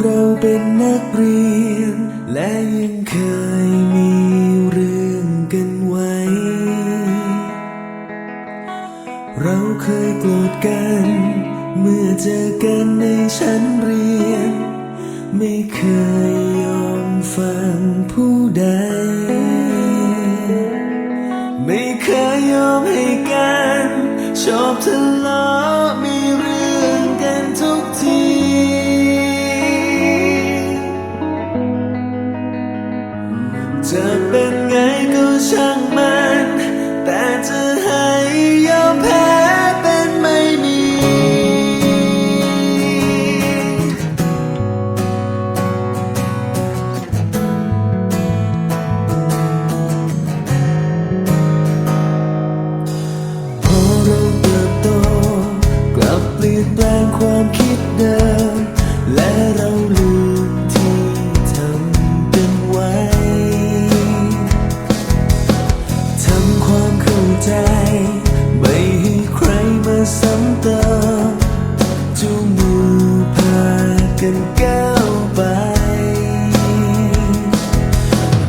เราเป็นนักเรียนและยังเคยมีเรื่องกันไว้เราเคยโกรธกันเมื่อเจอกันในชั้นเรียนไม่เคยยอมฟังผู้ใดไม่เคยยอมให้กันชอบทะเลาะมีเรื่องกันทุกทีจะเป็นไงก็ช่างมันแต่จะให้ยอมแพ้เป็นไม่มีพอเราเติบโตกลับเปลี่ยนแปลงความคิดเดิมและเราลืมที่ทำกันไว้ทำความเข้าใจไม่ให้ใครมาซ้ำเติมจูงมือพากันก้าวไป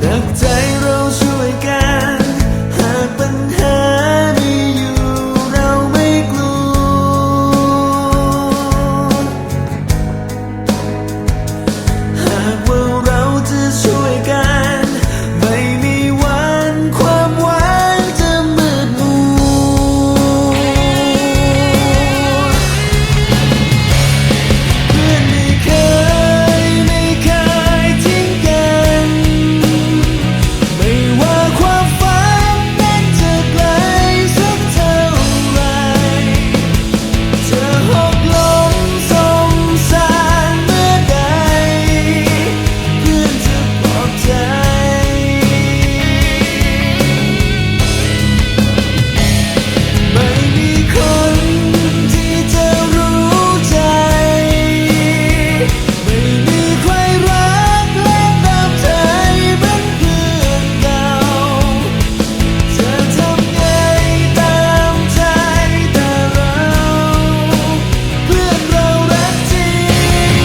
ดักใจเราช่วยกันหากปัญหามีอยู่เราไม่กลัวหากว่าเราจะช่วยกันไม่มีวันความหวังจะมืดมัวเพื่อนไม่เคยทิ้งกันไม่ว่าความฝันนั้นจะไกลสักเท่าไรจะหกล้มสงสารเมื่อใดเพื่อนจะปลอบใจ ไม่มีคนที่จะรู้ใจไม่มีใครรักและตามใจเหมือนเพื่อนเก่าจะทำไงตามใจแต่เราเพื่อนเรารักจริง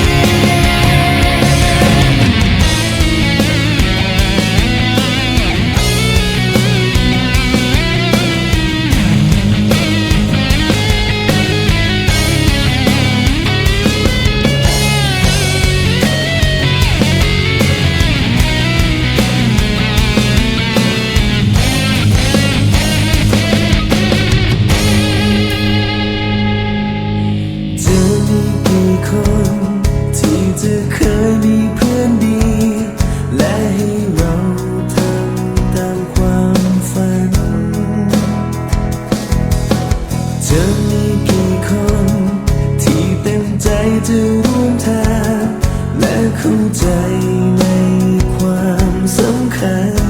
จะมีกี่คนที่จะเคยมีเพื่อนดีและให้เราทำตามความฝันจะมีกี่คนที่เต็มใจจะร่วมทางและเข้าใจในความสำคัญ